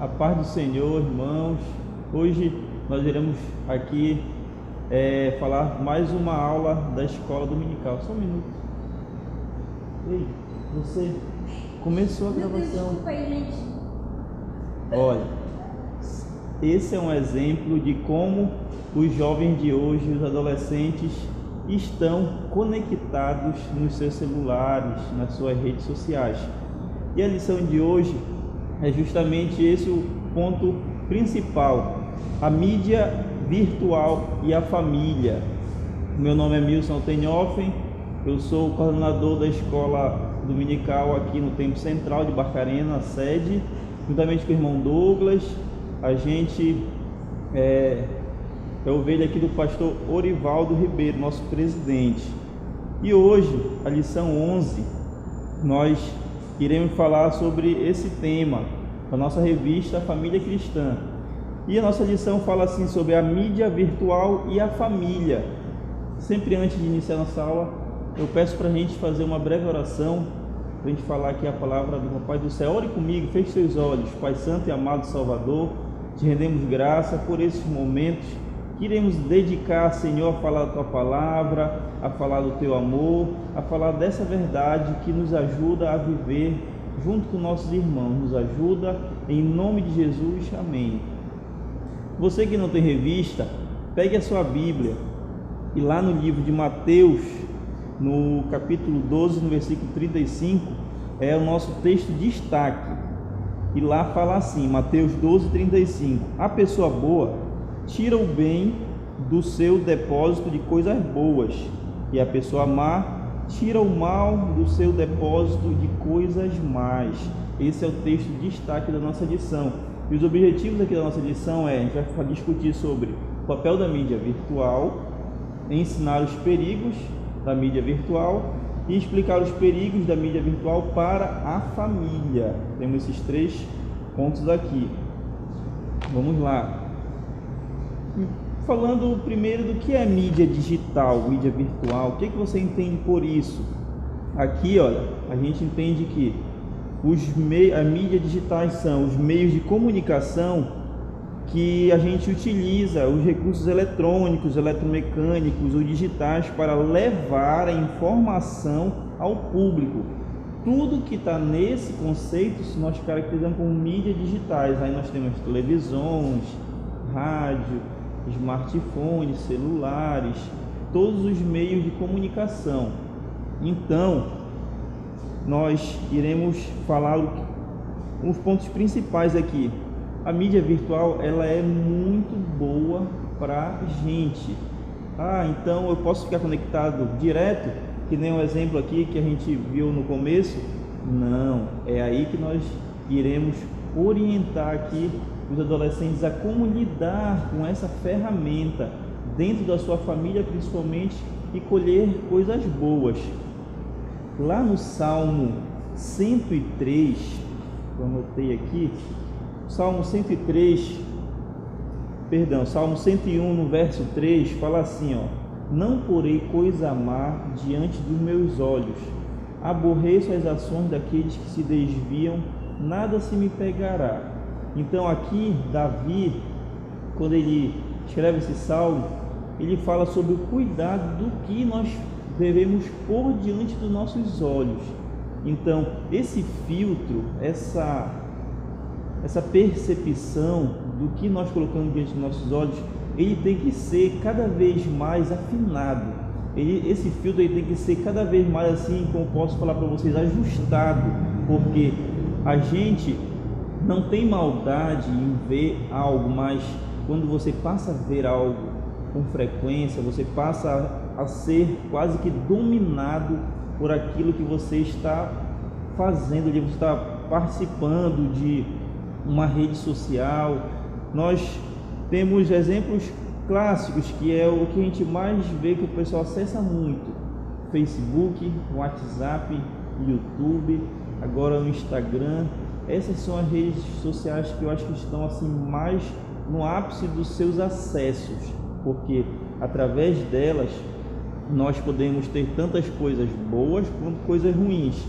A paz do Senhor, irmãos. Hoje nós iremos aqui falar mais uma aula da escola dominical. Só um minuto. Ei, você começou a gravação. Desculpa aí, gente. Olha, esse é um exemplo de como os jovens de hoje, os adolescentes, estão conectados nos seus celulares, nas suas redes sociais. E a lição de hoje é justamente esse o ponto principal: a mídia virtual e a família. Meu nome é Milson Altenhofen, eu sou o coordenador da escola dominical aqui no Templo Central de Barcarena, a sede, juntamente com o irmão Douglas. A gente é ovelha aqui do pastor Orivaldo Ribeiro, nosso presidente. E hoje, a lição 11, nós iremos falar sobre esse tema da nossa revista Família Cristã. E a nossa lição fala assim sobre a mídia virtual e a família. Sempre antes de iniciar nossa aula, eu peço para a gente fazer uma breve oração, para a gente falar aqui a palavra do Papai do Céu. Ore comigo, feche seus olhos. Pai Santo e amado Salvador, te rendemos graça por esses momentos que iremos dedicar, Senhor, a falar da Tua palavra, a falar do Teu amor, a falar dessa verdade que nos ajuda a viver junto com nossos irmãos. Nos ajuda, em nome de Jesus, amém. Você que não tem revista, pegue a sua Bíblia e lá no livro de Mateus, no capítulo 12, no versículo 35, é o nosso texto de destaque. E lá fala assim, Mateus 12, 35: a pessoa boa tira o bem do seu depósito de coisas boas, e a pessoa má tira o mal do seu depósito de coisas más. Esse é o texto de destaque da nossa lição. E os objetivos aqui da nossa lição a gente vai discutir sobre o papel da mídia virtual, ensinar os perigos da mídia virtual e explicar os perigos da mídia virtual para a família. Temos esses 3 pontos aqui. Vamos lá. Falando primeiro do que é mídia digital, mídia virtual, o que você entende por isso? Aqui, olha, a gente entende que as mídias digitais são os meios de comunicação que a gente utiliza, os recursos eletrônicos, eletromecânicos ou digitais para levar a informação ao público. Tudo que está nesse conceito nós caracterizamos como mídias digitais. Aí nós temos televisões, rádio, smartphones, celulares, todos os meios de comunicação. Então, nós iremos falar os pontos principais aqui. A mídia virtual, ela é muito boa para a gente. Então eu posso ficar conectado direto, que nem o exemplo aqui que a gente viu no começo? Não, é aí que nós iremos orientar aqui os adolescentes a como lidar com essa ferramenta dentro da sua família, principalmente, e colher coisas boas. Lá no Salmo 103, eu anotei aqui, Salmo 101, no verso 3, fala assim, não porei coisa má diante dos meus olhos, aborreço as ações daqueles que se desviam, nada se me pegará. Então aqui, Davi, quando ele escreve esse salmo, ele fala sobre o cuidado do que nós devemos pôr diante dos nossos olhos. Então, esse filtro, essa percepção do que nós colocamos diante dos nossos olhos, ele tem que ser cada vez mais afinado. Esse filtro ele tem que ser cada vez mais, assim, como posso falar para vocês, ajustado, porque a gente não tem maldade em ver algo, mas quando você passa a ver algo com frequência, você passa a ser quase que dominado por aquilo que você está fazendo, você está participando de uma rede social. Nós temos exemplos clássicos, que é o que a gente mais vê que o pessoal acessa muito: Facebook, WhatsApp, YouTube, agora o Instagram. Essas são as redes sociais que eu acho que estão assim mais no ápice dos seus acessos, porque através delas nós podemos ter tantas coisas boas quanto coisas ruins.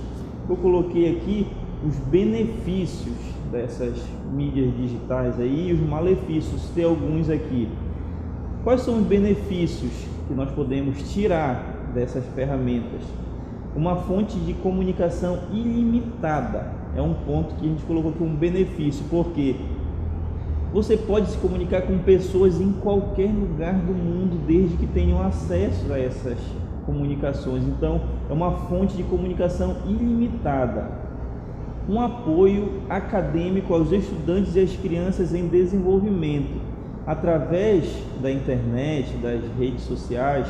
Eu coloquei aqui os benefícios dessas mídias digitais aí e os malefícios. Tem alguns aqui. Quais são os benefícios que nós podemos tirar dessas ferramentas? Uma fonte de comunicação ilimitada é um ponto que a gente colocou aqui, um benefício, porque você pode se comunicar com pessoas em qualquer lugar do mundo, desde que tenham acesso a essas comunicações. Então, é uma fonte de comunicação ilimitada. Um apoio acadêmico aos estudantes e às crianças em desenvolvimento. Através da internet, das redes sociais,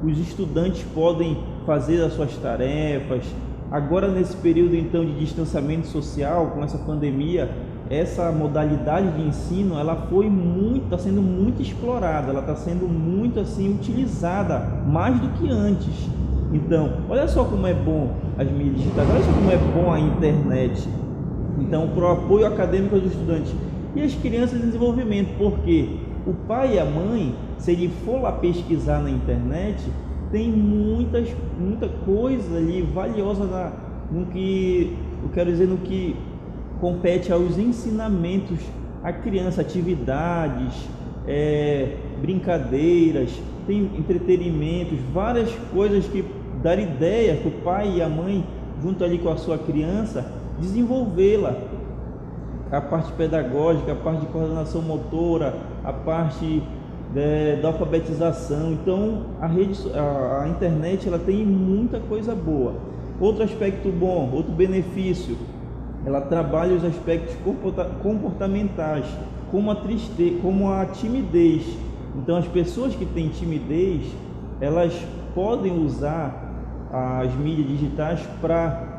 os estudantes podem fazer as suas tarefas. Agora, nesse período então de distanciamento social, com essa pandemia, essa modalidade de ensino, ela está sendo muito explorada, ela está sendo muito assim utilizada, mais do que antes. Então, olha só como é bom as mídias digitais, olha só como é bom a internet. Então, para o apoio acadêmico aos estudantes e as crianças em desenvolvimento, porque o pai e a mãe, se ele for lá pesquisar na internet, tem muita coisa ali valiosa no que compete aos ensinamentos à criança, atividades, brincadeiras, tem entretenimentos, várias coisas que dar ideia para o pai e a mãe, junto ali com a sua criança, desenvolvê-la. A parte pedagógica, a parte de coordenação motora, a parte da alfabetização. Então a internet ela tem muita coisa boa. Outro aspecto bom, outro benefício, ela trabalha os aspectos comportamentais, como a timidez. Então as pessoas que têm timidez, elas podem usar as mídias digitais para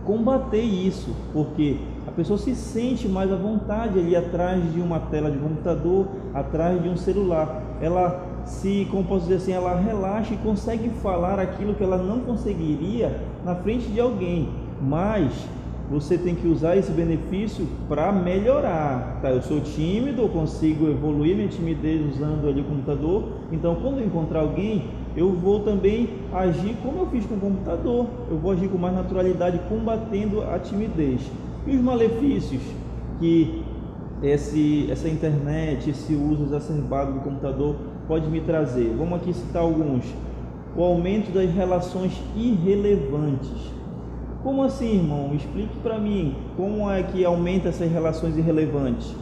combater isso, porque a pessoa se sente mais à vontade ali atrás de uma tela de computador, atrás de um celular. Ela como posso dizer assim, ela relaxa e consegue falar aquilo que ela não conseguiria na frente de alguém. Mas você tem que usar esse benefício para melhorar. Tá, eu sou tímido, eu consigo evoluir minha timidez usando ali o computador. Então, quando eu encontrar alguém, eu vou também agir como eu fiz com o computador. Eu vou agir com mais naturalidade, combatendo a timidez. E os malefícios que essa internet, esse uso exacerbado do computador pode me trazer? Vamos aqui citar alguns. O aumento das relações irrelevantes. Como assim, irmão? Explique para mim, como é que aumenta essas relações irrelevantes?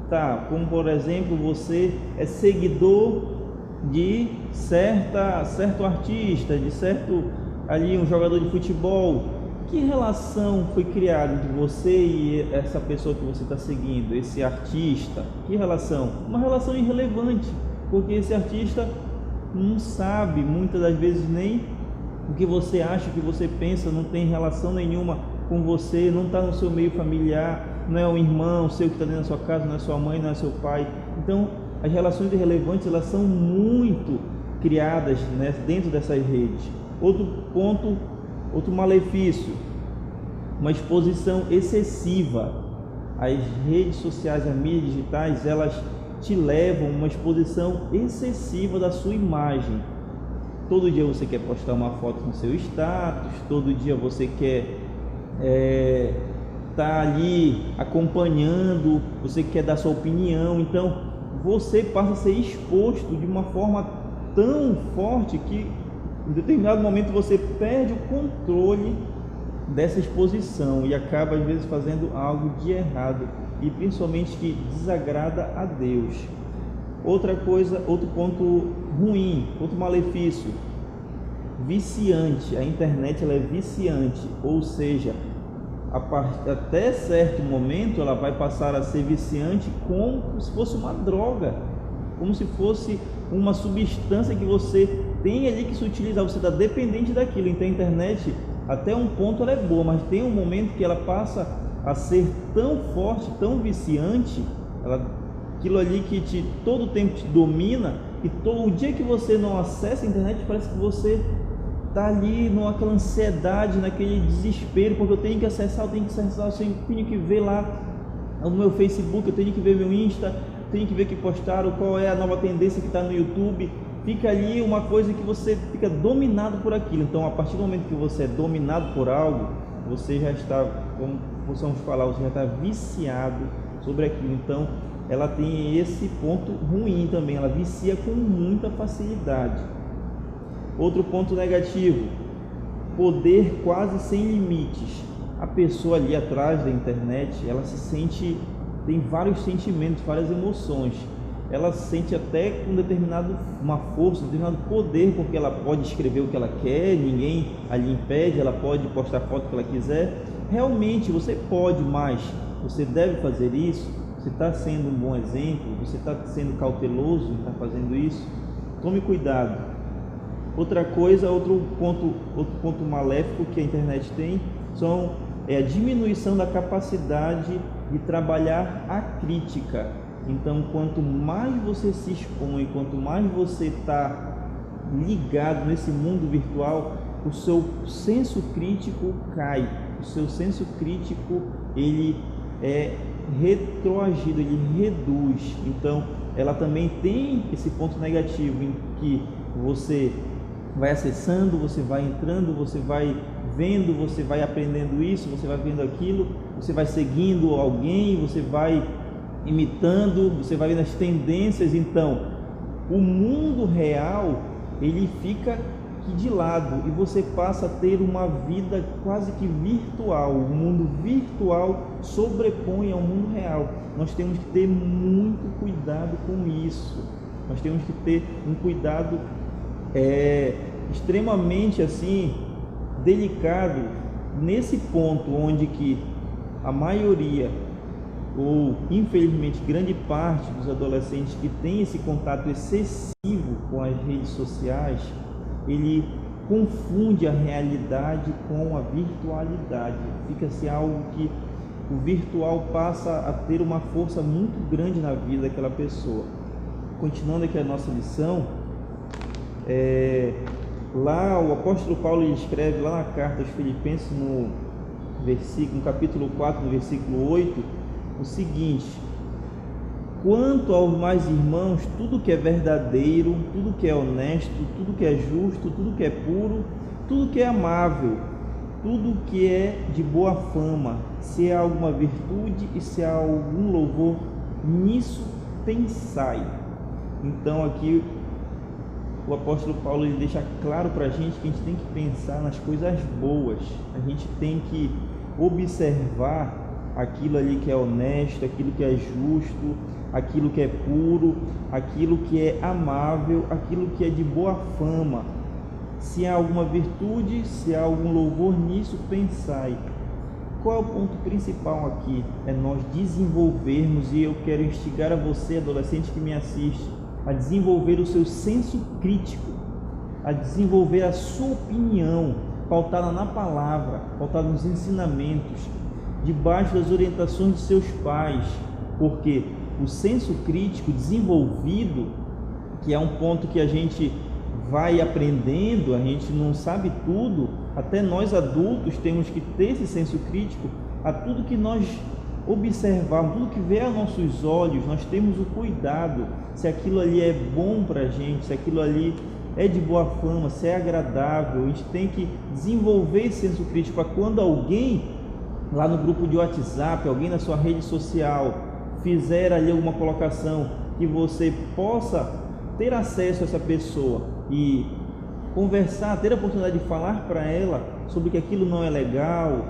Tá, como por exemplo, você é seguidor de certo artista, de certo ali um jogador de futebol. Que relação foi criada entre você e essa pessoa que você está seguindo, esse artista? Que relação? Uma relação irrelevante, porque esse artista não sabe muitas das vezes nem o que você acha, o que você pensa, não tem relação nenhuma com você, não está no seu meio familiar, não é um irmão seu que está dentro da sua casa, não é sua mãe, não é seu pai. Então, as relações irrelevantes, elas são muito criadas, né, dentro dessas redes. Outro ponto, outro malefício, uma exposição excessiva. As redes sociais, as mídias digitais, elas te levam a uma exposição excessiva da sua imagem. Todo dia você quer postar uma foto no seu status, todo dia você quer estar ali acompanhando, você quer dar sua opinião. Então você passa a ser exposto de uma forma tão forte que em determinado momento você perde o controle dessa exposição e acaba às vezes fazendo algo de errado e principalmente que desagrada a Deus. Outra coisa, outro ponto ruim, outro malefício, viciante. A internet ela é viciante, ou seja, até certo momento ela vai passar a ser viciante como se fosse uma droga, como se fosse uma substância que você tem ali que se utilizar, você está dependente daquilo. Então a internet até um ponto ela é boa, mas tem um momento que ela passa a ser tão forte, tão viciante, aquilo ali que todo o tempo te domina, e o dia que você não acessa a internet parece que você está ali naquela ansiedade, naquele desespero, porque eu tenho que acessar, eu tenho que ver lá no meu Facebook, eu tenho que ver meu Insta, tenho que ver que postaram, qual é a nova tendência que está no YouTube. Fica ali uma coisa que você fica dominado por aquilo. Então, a partir do momento que você é dominado por algo, você já está, como possamos falar, você já está viciado sobre aquilo. Então, ela tem esse ponto ruim também, ela vicia com muita facilidade. Outro ponto negativo, poder quase sem limites. A pessoa ali atrás da internet, ela se sente, tem vários sentimentos, várias emoções. Ela sente até com uma força, determinado poder, porque ela pode escrever o que ela quer, ninguém ali impede, ela pode postar a foto que ela quiser. Realmente você pode, mas você deve fazer isso. Você está sendo um bom exemplo, você está sendo cauteloso em estar fazendo isso. Tome cuidado. Outra coisa, outro ponto maléfico que a internet tem é a diminuição da capacidade de trabalhar a crítica. Então, quanto mais você se expõe, quanto mais você está ligado nesse mundo virtual, o seu senso crítico cai. O seu senso crítico, ele é retroagido, ele reduz. Então, ela também tem esse ponto negativo em que você vai acessando, você vai entrando, você vai vendo, você vai aprendendo isso, você vai vendo aquilo, você vai seguindo alguém, você vai imitando, você vai vendo as tendências. Então, o mundo real, ele fica de lado e você passa a ter uma vida quase que virtual. O mundo virtual sobrepõe ao mundo real. Nós temos que ter muito cuidado com isso. Nós temos que ter um cuidado extremamente assim delicado nesse ponto onde que a maioria, ou infelizmente grande parte dos adolescentes que tem esse contato excessivo com as redes sociais, ele confunde a realidade com a virtualidade. Fica-se algo que o virtual passa a ter uma força muito grande na vida daquela pessoa. Continuando aqui a nossa lição, lá o apóstolo Paulo escreve lá na carta aos Filipenses, no capítulo 4, no versículo 8, o seguinte: quanto aos mais irmãos, tudo que é verdadeiro, tudo que é honesto, tudo que é justo, tudo que é puro, tudo que é amável, tudo que é de boa fama, se há alguma virtude e se há algum louvor, nisso pensai. Então aqui o apóstolo Paulo ele deixa claro para a gente que a gente tem que pensar nas coisas boas, a gente tem que observar aquilo ali que é honesto, aquilo que é justo, aquilo que é puro, aquilo que é amável, aquilo que é de boa fama. Se há alguma virtude, se há algum louvor, nisso pensai. Qual é o ponto principal aqui? É nós desenvolvermos, e eu quero instigar a você, adolescente que me assiste, a desenvolver o seu senso crítico, a desenvolver a sua opinião, pautada na palavra, pautada nos ensinamentos, debaixo das orientações de seus pais, porque o senso crítico desenvolvido, que é um ponto que a gente vai aprendendo, a gente não sabe tudo, até nós adultos temos que ter esse senso crítico a tudo que nós observarmos, tudo que vê a nossos olhos, nós temos o cuidado se aquilo ali é bom para a gente, se aquilo ali é de boa fama, se é agradável. A gente tem que desenvolver esse senso crítico para quando alguém lá no grupo de WhatsApp, alguém na sua rede social fizer ali alguma colocação, que você possa ter acesso a essa pessoa e conversar, ter a oportunidade de falar para ela sobre que aquilo não é legal,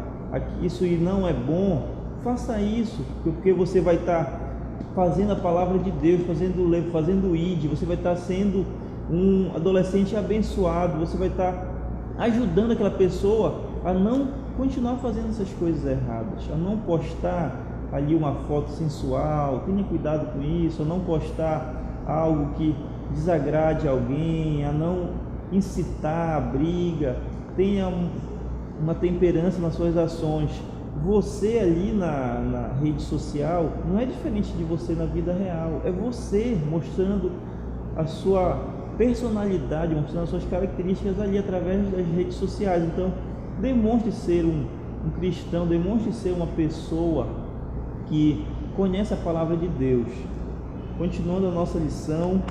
isso não é bom. Faça isso, porque você vai estar fazendo a palavra de Deus, fazendo o ID, você vai estar sendo um adolescente abençoado, você vai estar ajudando aquela pessoa a não continuar fazendo essas coisas erradas, a não postar ali uma foto sensual. Tenha cuidado com isso, a não postar algo que desagrade alguém, a não incitar a briga. Tenha uma temperança nas suas ações. Você ali na rede social não é diferente de você na vida real, é você mostrando a sua personalidade, mostrando as suas características ali através das redes sociais. Então, demonstre ser um cristão, demonstre ser uma pessoa que conhece a palavra de Deus. Continuando a nossa lição,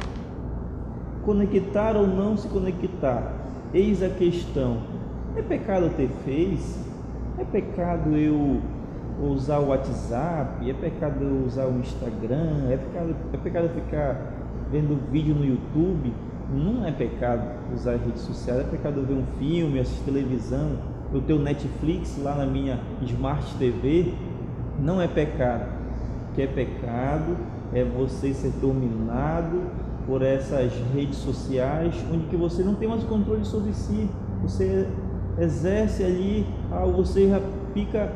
conectar ou não se conectar, eis a questão: é pecado ter Face? É pecado eu usar o WhatsApp? É pecado eu usar o Instagram? É pecado eu ficar vendo vídeo no YouTube? Não é pecado usar as redes sociais. É pecado eu ver um filme, assistir televisão, eu ter o Netflix lá na minha Smart TV? Não é pecado. O que é pecado é você ser dominado por essas redes sociais, onde que você não tem mais controle sobre si. Você exerce ali, você já fica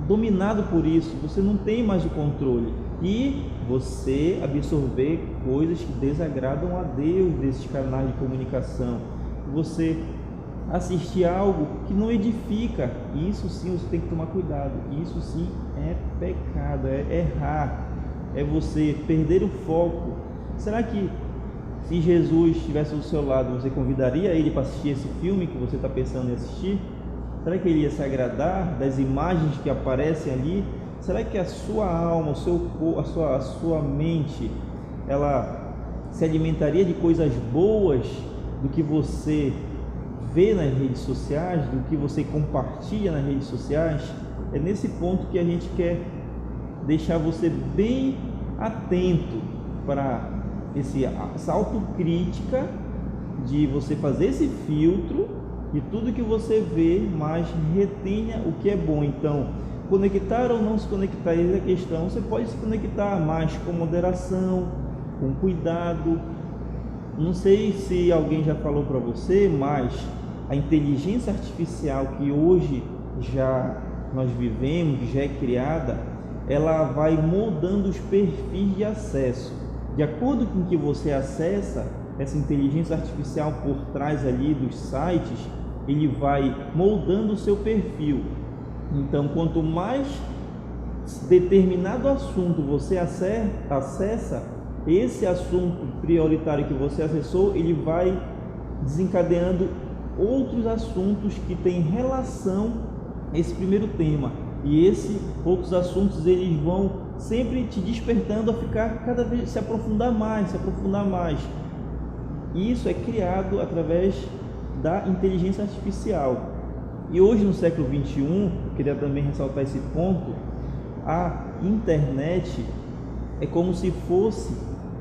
dominado por isso, você não tem mais o controle, e você absorver coisas que desagradam a Deus desses canais de comunicação, você assistir algo que não edifica. Isso sim você tem que tomar cuidado, isso sim é pecado, é errar, é você perder o foco. Será que se Jesus estivesse do seu lado, você convidaria ele para assistir esse filme que você está pensando em assistir? Será que ele ia se agradar das imagens que aparecem ali? Será que a sua alma, o seu corpo, a sua mente, ela se alimentaria de coisas boas do que você vê nas redes sociais, do que você compartilha nas redes sociais? É nesse ponto que a gente quer deixar você bem atento para essa autocrítica, de você fazer esse filtro de tudo que você vê, mas retenha o que é bom. Então, conectar ou não se conectar, essa é a questão. Você pode se conectar, mas com moderação, com cuidado. Não sei se alguém já falou para você, mas a inteligência artificial que hoje já nós vivemos, que já é criada, ela vai moldando os perfis de acesso. De acordo com o que você acessa, essa inteligência artificial por trás ali dos sites, ele vai moldando o seu perfil. Então, quanto mais determinado assunto você acessa, esse assunto prioritário que você acessou, ele vai desencadeando outros assuntos que têm relação a esse primeiro tema. E esses outros assuntos, eles vão sempre te despertando a ficar cada vez, se aprofundar mais. E isso é criado através da inteligência artificial. E hoje, no século 21, eu queria também ressaltar esse ponto, a internet é como se fosse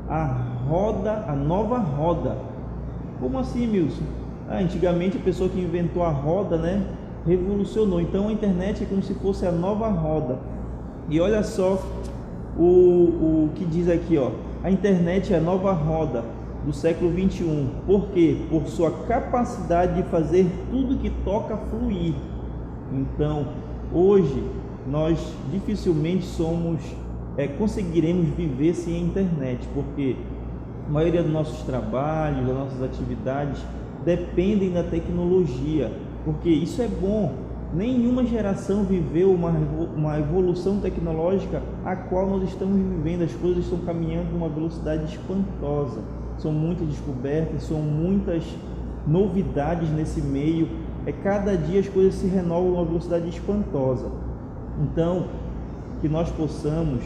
a nova roda. Como assim, Milson? Antigamente a pessoa que inventou a roda, revolucionou. Então a internet é como se fosse a nova roda. E olha só o que diz aqui, a internet é a nova roda do século 21. Por quê? Por sua capacidade de fazer tudo que toca fluir. Então, hoje nós dificilmente conseguiremos viver sem a internet, porque a maioria dos nossos trabalhos, das nossas atividades dependem da tecnologia, porque isso é bom. Nenhuma geração viveu uma evolução tecnológica a qual nós estamos vivendo. As coisas estão caminhando numa velocidade espantosa. São muitas descobertas, são muitas novidades nesse meio. Cada dia as coisas se renovam numa velocidade espantosa. Então, que nós possamos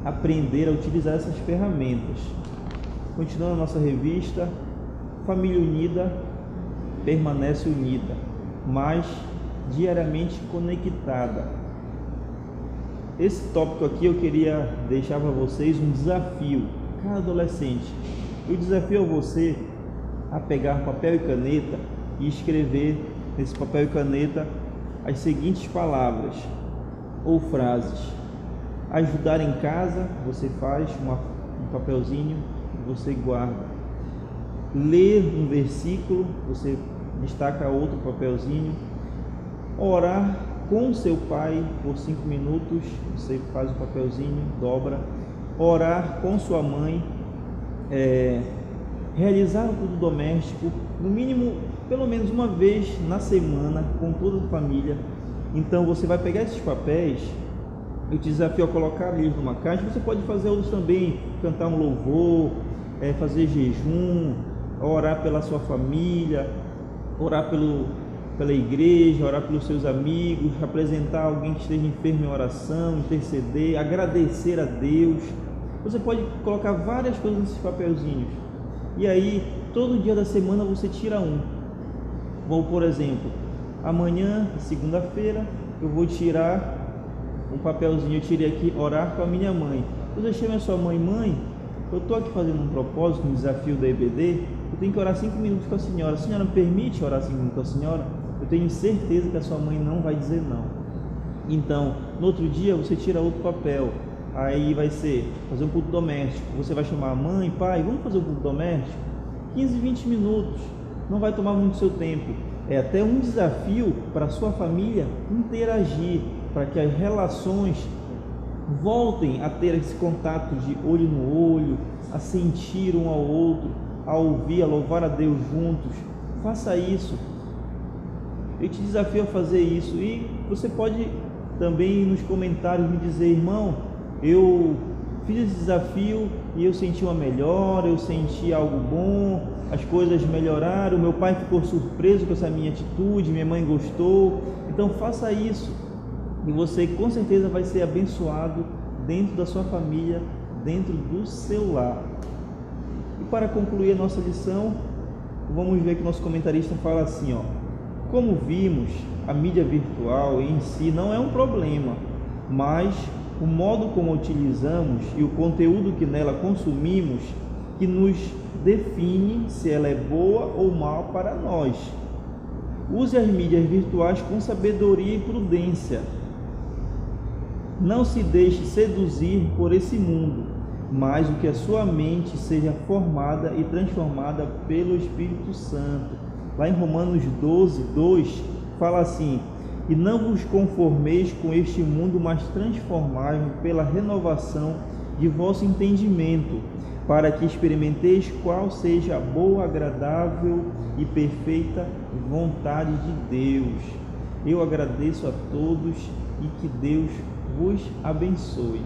aprender a utilizar essas ferramentas. Continuando a nossa revista, família unida permanece unida, mas diariamente conectada. Esse tópico aqui eu queria deixar para vocês um desafio, cada adolescente. Eu desafio você a pegar papel e caneta e escrever nesse papel e caneta as seguintes palavras ou frases. Ajudar em casa, você faz um papelzinho e você guarda. Ler um versículo, você destaca outro papelzinho. Orar com seu pai por 5 minutos, você faz o papelzinho, dobra. Orar com sua mãe, realizar um culto doméstico, no mínimo, pelo menos uma vez na semana, com toda a família. Então você vai pegar esses papéis, eu te desafio a colocar eles numa caixa. Você pode fazer outros também, cantar um louvor, fazer jejum, orar pela sua família, orar pela igreja, orar pelos seus amigos, apresentar alguém que esteja enfermo em oração, interceder, agradecer a Deus. Você pode colocar várias coisas nesses papelzinhos. E aí, todo dia da semana você tira um. Ou, por exemplo, Amanhã, segunda-feira, eu vou tirar um papelzinho, eu tirei aqui, orar com a minha mãe. Você chama a sua mãe, mãe, eu estou aqui fazendo um propósito, um desafio da EBD, eu tenho que orar 5 minutos com a senhora me permite orar 5 minutos com a senhora? Eu tenho certeza que a sua mãe não vai dizer não. Então, no outro dia, você tira outro papel, aí vai ser fazer um culto doméstico, você vai chamar a mãe, pai, vamos fazer um culto doméstico? 15, 20 minutos, não vai tomar muito seu tempo. É até um desafio para a sua família interagir, para que as relações voltem a ter esse contato de olho no olho, a sentir um ao outro, a ouvir, a louvar a Deus juntos. Faça isso. Eu te desafio a fazer isso. E você pode também nos comentários me dizer, irmão, eu fiz esse desafio e eu senti uma melhora, eu senti algo bom, as coisas melhoraram, meu pai ficou surpreso com essa minha atitude, minha mãe gostou. Então faça isso e você com certeza vai ser abençoado dentro da sua família, dentro do seu lar. E para concluir a nossa lição, vamos ver que nosso comentarista fala assim, como vimos, a mídia virtual em si não é um problema, mas o modo como utilizamos e o conteúdo que nela consumimos que nos define se ela é boa ou mal para nós. Use as mídias virtuais com sabedoria e prudência. Não se deixe seduzir por esse mundo, mas o que a sua mente seja formada e transformada pelo Espírito Santo. Lá em Romanos 12, 2, fala assim, e não vos conformeis com este mundo, mas transformai-vos pela renovação de vosso entendimento, para que experimenteis qual seja a boa, agradável e perfeita vontade de Deus. Eu agradeço a todos e que Deus vos abençoe.